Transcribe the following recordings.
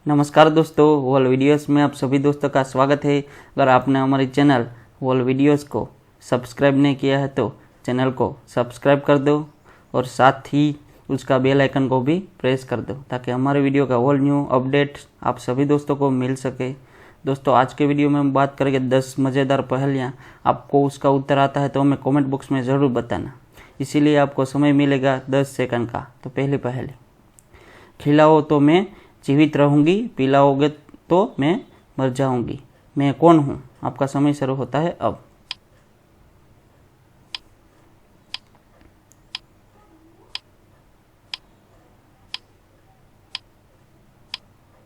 नमस्कार दोस्तों, wall videos में आप सभी दोस्तों का स्वागत है। अगर आपने हमारी चैनल वॉल वीडियोस को सब्सक्राइब नहीं किया है तो चैनल को सब्सक्राइब कर दो और साथ ही उसका बेल आइकन को भी प्रेस कर दो ताकि हमारे वीडियो का ऑल न्यू अपडेट आप सभी दोस्तों को मिल सके। दोस्तों, आज के वीडियो में हम बात करेंगे 10 मज़ेदार पहेलियाँ। आपको उसका उत्तर आता है तो हमें कमेंट बॉक्स में ज़रूर बताना, इसीलिए आपको समय मिलेगा 10 सेकंड का। तो पहली पहेली, खिलाओ तो मैं जीवित रहूंगी, पिलाओगे तो मैं मर जाऊंगी, मैं कौन हूं? आपका समय शुरू होता है अब।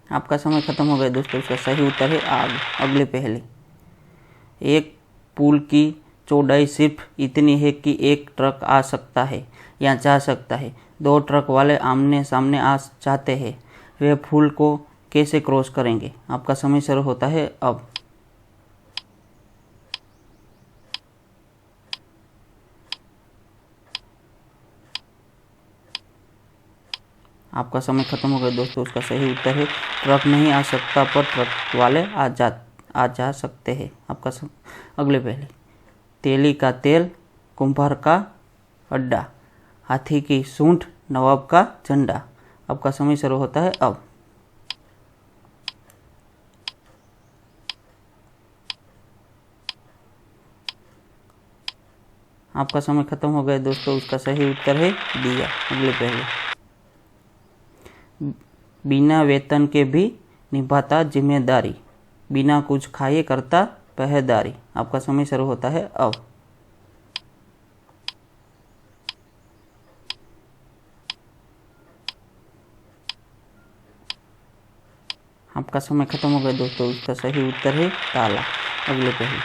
आपका समय खत्म हो गया दोस्तों। इसका सही उत्तर है आग। अगली पहेली, एक पुल की चौड़ाई सिर्फ इतनी है कि एक ट्रक आ सकता है या जा सकता है। दो ट्रक वाले आमने सामने आ जाते हैं, वे पुल को कैसे क्रॉस करेंगे? आपका समय शुरू होता है अब। आपका समय खत्म हो गया दोस्तों। उसका सही उत्तर है ट्रक नहीं आ सकता पर ट्रक वाले आ जा सकते हैं। आपका अगले पहले, तेली का तेल, कुम्हार का अड्डा, हाथी की सूंड, नवाब का झंडा। आपका समय शुरू होता है अब। आपका समय खत्म हो गया दोस्तों। उसका सही उत्तर है दिया। अगले पहले, बिना वेतन के भी निभाता जिम्मेदारी, बिना कुछ खाए करता पहरेदारी। आपका समय शुरू होता है अब। आपका समय खत्म हो गया दोस्तों। उसका सही उत्तर है ताला। अगले पहले,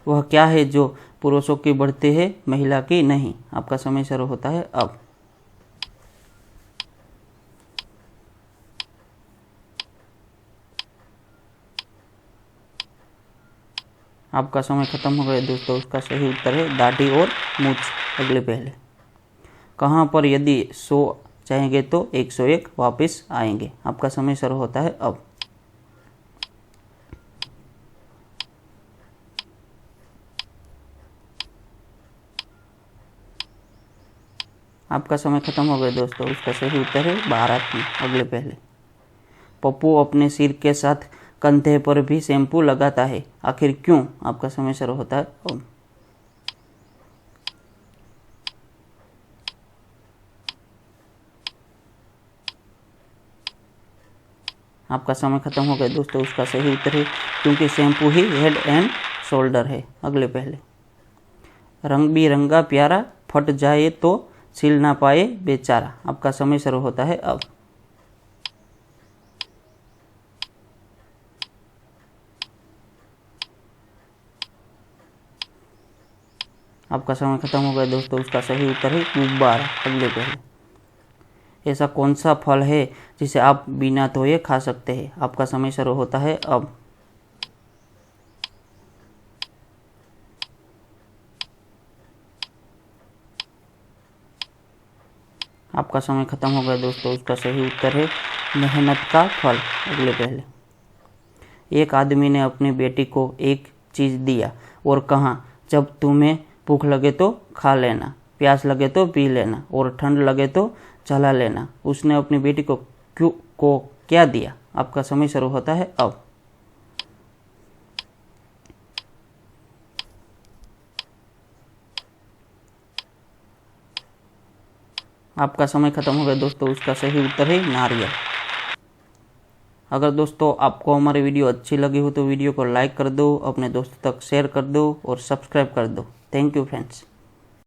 वह क्या है जो पुरुषों की बढ़ती है महिला की नहीं? आपका समय शुरू होता है अब। आपका समय खत्म हो गया दोस्तों। उसका सही उत्तर है दाढ़ी और मूछ। अगले पहले, कहाँ पर यदि 100 चाहेंगे तो 101 वापस आएंगे। आपका समय शुरू होता है अब। आपका समय खत्म हो गया दोस्तों। उसका सही उत्तर है भारत में। अगले पहले, पप्पू अपने सिर के साथ कंधे पर भी शैम्पू लगाता है, आखिर क्यों? आपका समय शुरू होता है अब। आपका समय खत्म हो गया दोस्तों। उसका सही उत्तर है क्योंकि shampoo he head and shoulder है। अगले पहले, रंग बिरंगा प्यारा, फट जाए तो सिल ना पाए बेचारा। आपका समय शुरू होता है अब। आपका समय खत्म हो गया दोस्तों। उसका सही उत्तर है गुब्बारा। अगले पहले, ऐसा कौन सा फल है जिसे आप बिना धोए खा सकते हैं? आपका समय शुरू होता है अब। आपका समय खत्म हो गया दोस्तों। उसका सही उत्तर है मेहनत का फल। अगले पहले, एक आदमी ने अपनी बेटी को एक चीज़ दिया और कहा, जब तुम्हें भूख लगे तो खा लेना, प्यास लगे तो पी लेना और ठंड लगे तो जला लेना। उसने अपनी बेटी को क्या दिया? आपका समय शुरू होता है अब। आपका समय खत्म हो गया दोस्तों। उसका सही उत्तर है नारियल। अगर दोस्तों आपको हमारी वीडियो अच्छी लगी हो तो वीडियो को लाइक कर दो, अपने दोस्तों तक शेयर कर दो और सब्सक्राइब कर दो। Thank you friends.